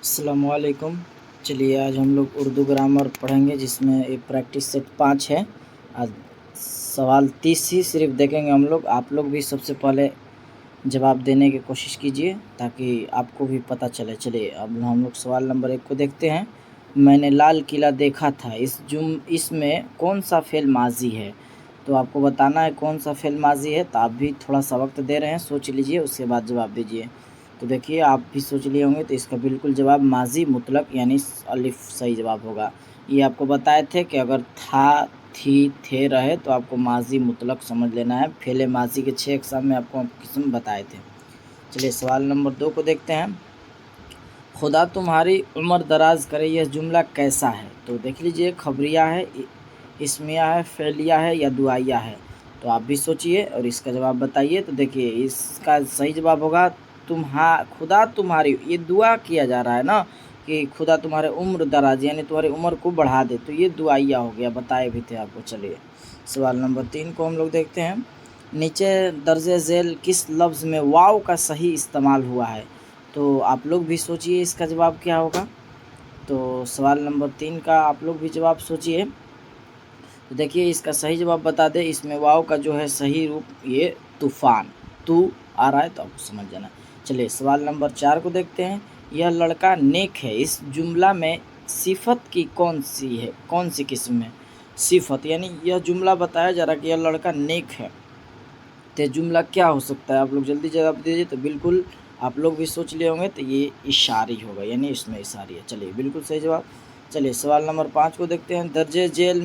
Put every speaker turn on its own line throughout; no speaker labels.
अस्सलामुअलैकुम। चलिए आज हम लोग उर्दू ग्रामर पढ़ेंगे जिसमें एक प्रैक्टिस सेट 5 है। आज सवाल 30 ही सिर्फ देखेंगे हम लोग। आप लोग भी सबसे पहले जवाब देने की कोशिश कीजिए ताकि आपको भी पता चले। चलिए अब हम लोग सवाल नंबर 1 को देखते हैं। मैंने लाल किला देखा था, इसमें कौन सा फ़ेल माज़ी है? तो आपको बताना है कौन सा फ़ेल माज़ी है। तो आप भी थोड़ा सा वक्त दे रहे हैं, सोच लीजिए, उसके बाद जवाब दीजिए। तो देखिए आप भी सोच लिए होंगे, तो इसका बिल्कुल जवाब माज़ी मुतलक यानी अलिफ सही जवाब होगा। ये आपको बताए थे कि अगर था, थी, थे रहे तो आपको माज़ी मुतलक समझ लेना है। फ़ेल माज़ी के 6 अक़साम में आपको किस्म बताए थे। चलिए सवाल नंबर 2 को देखते हैं। खुदा तुम्हारी उम्र दराज करे, यह जुमला कैसा है? तो देख लीजिए, खबरिया है, इस्मिया है, फ़ेलिया है या दुआया है? तो आप भी सोचिए और इसका जवाब बताइए। तो देखिए इसका सही जवाब होगा खुदा तुम्हारी, ये दुआ किया जा रहा है ना कि खुदा तुम्हारे उम्र दराज यानी तुम्हारी उम्र को बढ़ा दे, तो ये दुआया हो गया, बताए भी थे आपको। चलिए सवाल नंबर 3 को हम लोग देखते हैं। नीचे दर्जे झेल किस लफ्ज़ में वाव का सही इस्तेमाल हुआ है? तो आप लोग भी सोचिए इसका जवाब क्या होगा। तो सवाल नंबर 3 का आप लोग भी जवाब सोचिए। तो देखिए इसका सही जवाब बता दें, इसमें वाव का जो है सही रूप ये तूफ़ान, तू आ रहा है तो आपको समझ जाना। चलिए सवाल नंबर 4 को देखते हैं। यह लड़का नेक है, इस जुमला में सिफत की कौन सी किस्म है? सिफत यानी यह जुमला बताया जा रहा है कि यह लड़का नेक है, तो जुमला क्या हो सकता है? आप लोग जल्दी जवाब दीजिए। तो बिल्कुल आप लोग भी सोच लिए होंगे, तो ये इशारी होगा यानी इसमें इशारी है। चलिए बिल्कुल सही जवाब। चलिए सवाल नंबर 5 को देखते हैं। दर्जे झेल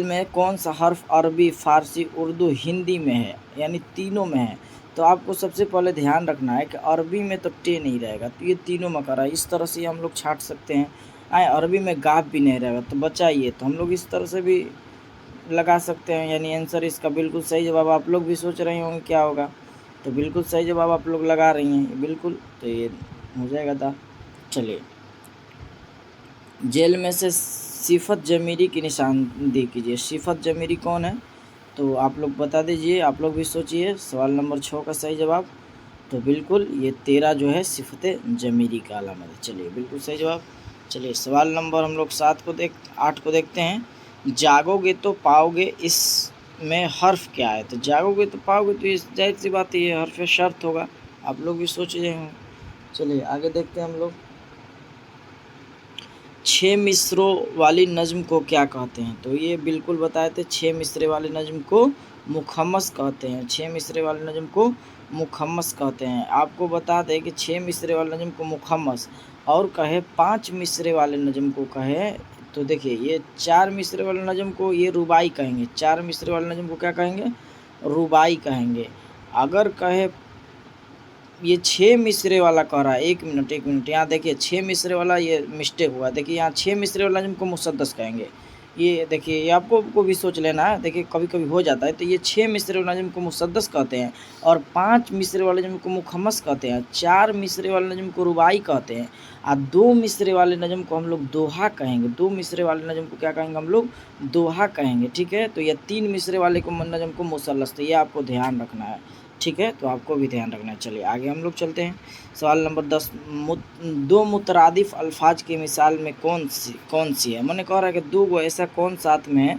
में कौन सा हर्फ अरबी, फ़ारसी, उर्दू, हिंदी में है यानी तीनों में है? तो आपको सबसे पहले ध्यान रखना है कि अरबी में तो टे नहीं रहेगा, तो ये तीनों में करा, इस तरह से हम लोग छाँट सकते हैं। अरबी में गाफ भी नहीं रहेगा तो बचा ये, तो हम लोग इस तरह से भी लगा सकते हैं, यानी आंसर इसका बिल्कुल सही जवाब। आप लोग भी सोच रहे होंगे क्या होगा, तो बिल्कुल सही जवाब आप लोग लगा रही हैं बिल्कुल, तो ये हो जाएगा था। चलिए जेल में से सिफत जमीरी की निशानदेही कीजिए। सिफत जमीरी कौन है? तो आप लोग बता दीजिए, आप लोग भी सोचिए। सवाल नंबर 6 का सही जवाब तो बिल्कुल ये 13 जो है सिफत जमीरी का अलामत है। चलिए बिल्कुल सही जवाब। चलिए सवाल नंबर हम लोग 8 को देखते हैं। जागोगे तो पाओगे, इसमें हर्फ क्या है? तो जागोगे तो पाओगे, तो ये जाहिर सी बात है, ये हर्फ शर्त होगा। आप लोग भी सोच रहे हों। चलिए आगे देखते हैं हम लोग। 6 मिसरों वाली नज़्म को क्या कहते हैं? तो ये बिल्कुल बताए थे, 6 मिसरे वाली नज़्म को मुखम्मस कहते हैं। 6 मिसरे वाली नज़्म को मुखम्मस कहते हैं। आपको बता दें कि 6 मिसरे वाली नज़्म को मुखम्मस और कहे 5 मिसरे वाले नज़्म को कहे, तो देखिए ये 4 मिसरे वाले नज़्म को ये रुबाई कहेंगे। 4 मिसरे वाले नज़्म को क्या कहेंगे? रुबाई कहेंगे। अगर कहे ये 6 मिसरे वाला कह रहा है, एक मिनट यहाँ देखिए, 6 मिसरे वाला ये मिस्टेक हुआ। देखिए यहाँ 6 मिसरे वाला जिनको मुसद्दस कहेंगे, ये देखिए ये आपको भी सोच लेना है। देखिए कभी कभी हो जाता है, तो ये 6 मिसरे वाला नज़्म को मुसद्दस कहते हैं और 5 मिसरे वाले नज़्म को मुखम्मस कहते हैं, 4 मिसरे वाले नज़्म को रुबाई कहते हैं और 2 मिसरे वाले नज़्म को हम लोग दोहा कहेंगे। 2 मिसरे वाले नज़्म को क्या कहेंगे हम लोग? दोहा कहेंगे। ठीक है, तो ये 3 मिसरे वाले को नज़्म को मुसल्लस, तो ये आपको ध्यान रखना है। ठीक है, तो आपको भी ध्यान रखना है। चलिए आगे हम लोग चलते हैं। सवाल नंबर 10। दो मुतरादिफ अल्फाज की मिसाल में कौन सी है? मैंने कह रहा है कि दो गो ऐसा कौन साथ में है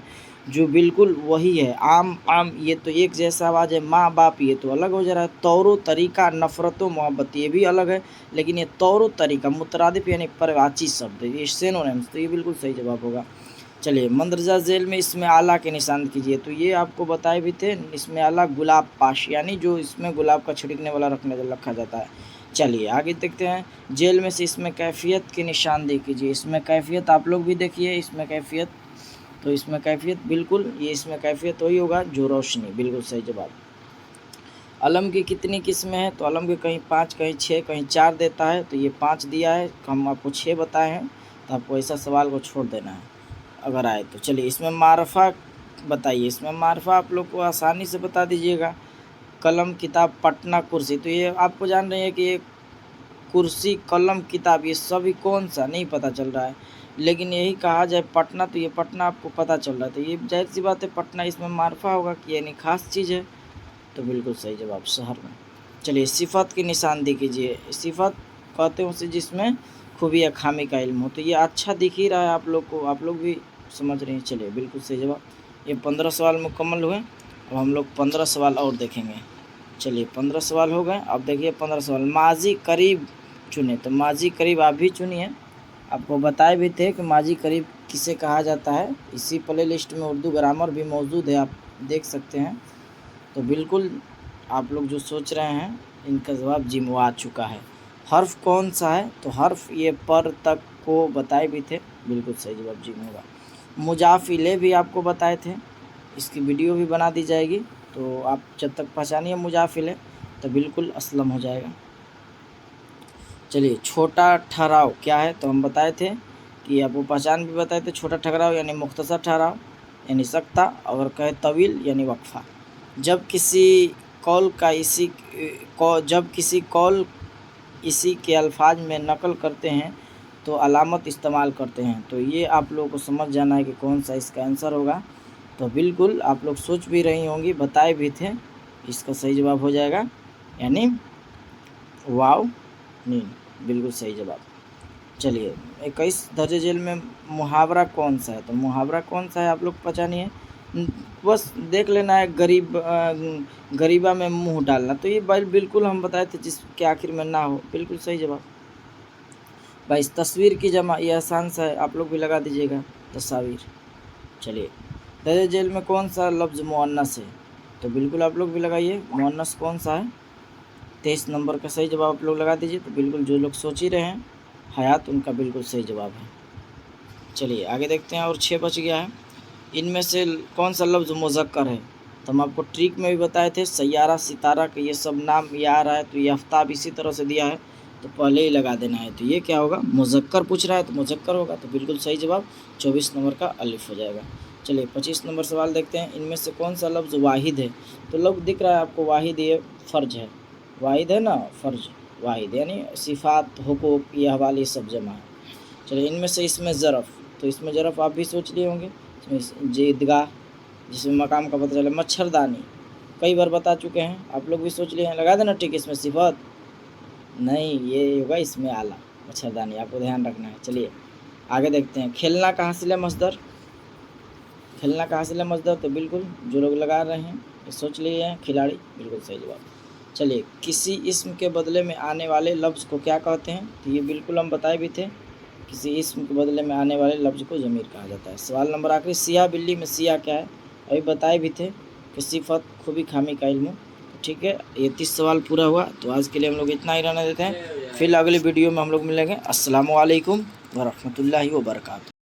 जो बिल्कुल वही है? आम ये तो एक जैसा आवाज़ है, माँ बाप ये तो अलग हो जा रहा है, तौरो तरीका, नफ़रत मोहब्बत ये भी अलग है, लेकिन ये तौरो तरीका मुतरादिफ यानी परवाची शब्द, ये सिनोनिम्स, तो ये बिल्कुल सही जवाब होगा। चलिए मंदरजा झेल में इसमें आला के निशान कीजिए। तो ये आपको बताए भी थे, इसमें आला गुलाब पाश यानी जो इसमें गुलाब का छिड़कने वाला रखा जाता है। चलिए आगे देखते हैं। जेल में से इसमें कैफियत की निशानदेही कीजिए। इसमें कैफियत आप लोग भी देखिए, इसमें कैफियत, तो इसमें कैफियत बिल्कुल ये इसमें कैफियत वही होगा जो रोशनी, बिल्कुल सही जवाब। अलम की कितनी किस्में हैं? तो अलम के कहीं 5, कहीं 6, कहीं 4 देता है, तो ये 5 दिया है, हम आपको 6 बताए हैं, तो आपको ऐसा सवाल को छोड़ देना है अगर आए तो। चलिए इसमें मारफा बताइए। इसमें मारफा आप लोग को आसानी से बता दीजिएगा। कलम, किताब, पटना, कुर्सी, तो ये आपको जान रहे हैं कि ये कुर्सी, कलम, किताब ये सभी कौन सा नहीं पता चल रहा है, लेकिन यही कहा जाए पटना, तो ये पटना आपको पता चल रहा है, तो ये जाहिर सी बात है पटना इसमें मारफा होगा कि यानी ख़ास चीज़ है, तो बिल्कुल सही जवाब शहर में। चलिए सिफत की निशानदेही कीजिए। सिफत कहते हैं उसे जिसमें खूबी या खामी का इल्म हो। तो ये अच्छा दिख ही रहा है आप लोग को, आप लोग भी समझ रहे हैं। चलिए बिल्कुल सही जवाब। ये 15 सवाल मुकम्मल हुए। अब हम लोग 15 सवाल और देखेंगे। चलिए 15 सवाल हो गए। अब देखिए 15 सवाल माजी करीब चुने। तो माजी करीब आप भी चुनिए। आपको बताए भी थे कि माजी करीब किसे कहा जाता है। इसी प्ले लिस्ट में उर्दू ग्रामर भी मौजूद है, आप देख सकते हैं। तो बिल्कुल आप लोग जो सोच रहे हैं इनका जवाब जी वो आ चुका है। हर्फ कौन सा है? तो हर्फ ये पर तक को बताए भी थे, बिल्कुल सही जवाब जी होगा। मुजाफिले भी आपको बताए थे, इसकी वीडियो भी बना दी जाएगी। तो आप जब तक पहचानिए मुजाफिले तो बिल्कुल असलम हो जाएगा। चलिए छोटा ठहराव क्या है? तो हम बताए थे कि आपको पहचान भी बताए थे। छोटा ठहराव यानी मुख्तसर ठहराव यानी सकता, और कहे तवील यानी वक्फा। जब किसी कौल इसी के अल्फाज में नकल करते हैं तो अलामत इस्तेमाल करते हैं। तो ये आप लोगों को समझ जाना है कि कौन सा इसका आंसर होगा। तो बिल्कुल आप लोग सोच भी रही होंगी, बताए भी थे। इसका सही जवाब हो जाएगा यानी वाव नीन, बिल्कुल सही जवाब। चलिए 21 दर्जे झेल में मुहावरा कौन सा है? तो मुहावरा कौन सा है आप लोग पहचानिए। बस देख लेना है, गरीबा में मुंह डालना। तो ये बिल्कुल हम बताए थे जिसके आखिर में ना हो, बिल्कुल सही जवाब। भाई तस्वीर की जमा, ये आसान सा है, आप लोग भी लगा दीजिएगा तस्वीर। चलिए दर्जे झेल में कौन सा लफ्ज़ मुअन्नस है? तो बिल्कुल आप लोग भी लगाइए, मुअन्नस कौन सा है? 23 नंबर का सही जवाब आप लोग लगा दीजिए। तो बिल्कुल जो लोग सोच ही रहे हैं हयात, उनका बिल्कुल सही जवाब है। चलिए आगे देखते हैं, और 6 बच गया है। इनमें से कौन सा लफ्ज़ मुज़क्कर है? तो हम आपको ट्रिक में भी बताए थे, सैयारा सितारा के ये सब नाम ये आ रहा है। तो ये आफ्ताब इसी तरह से दिया है, तो पहले ही लगा देना है। तो ये क्या होगा? मुज़क्कर पूछ रहा है तो मुज़क्कर होगा। तो बिल्कुल सही जवाब 24 नंबर का अलिफ हो जाएगा। चलिए 25 नंबर सवाल देखते हैं। इनमें से कौन सा लफ्ज़ वाहिद है? तो लफ्ज़ दिख रहा है आपको वाहिद, ये फ़र्ज है। वाहिद है ना, फ़र्ज वाहिद यानी सिफ़ात हुकूक ये हवाले सब जमा है। चलिए इनमें से इसमें ज़रफ़, तो इसमें ज़रफ़ आप भी सोच लिए होंगे। इसमें ईदगाह जिसमें मकाम का पता चला। मच्छरदानी कई बार बता चुके हैं, आप लोग भी सोच लिए हैं, लगा देना ठीक। इसमें सिफत नहीं, ये होगा इसमें आला, मच्छरदानी, आपको ध्यान रखना है। चलिए आगे देखते हैं। खेलना का हासिल मसदर, खेलना का हासिल मसदर। तो बिल्कुल जो लोग लगा रहे हैं ये सोच लिए हैं खिलाड़ी, बिल्कुल सही जवाब। चलिए किसी इस्म के बदले में आने वाले लफ्ज़ को क्या कहते हैं? तो ये बिल्कुल हम बताए भी थे, किसी इस्म के बदले में आने वाले लफ्ज़ को ज़मीर कहा जाता है। सवाल नंबर आखिरी, सियाह बिल्ली में सियाह क्या है? अभी बताए भी थे कि सिफत खूबी खामी का इल्म। तो ठीक है, ये 30 सवाल पूरा हुआ। तो आज के लिए हम लोग इतना ही रहने देते हैं, फिर अगली वीडियो में हम लोग मिलेंगे। अस्सलामु अलैकुम व रहमतुल्लाहि व बरकातहू।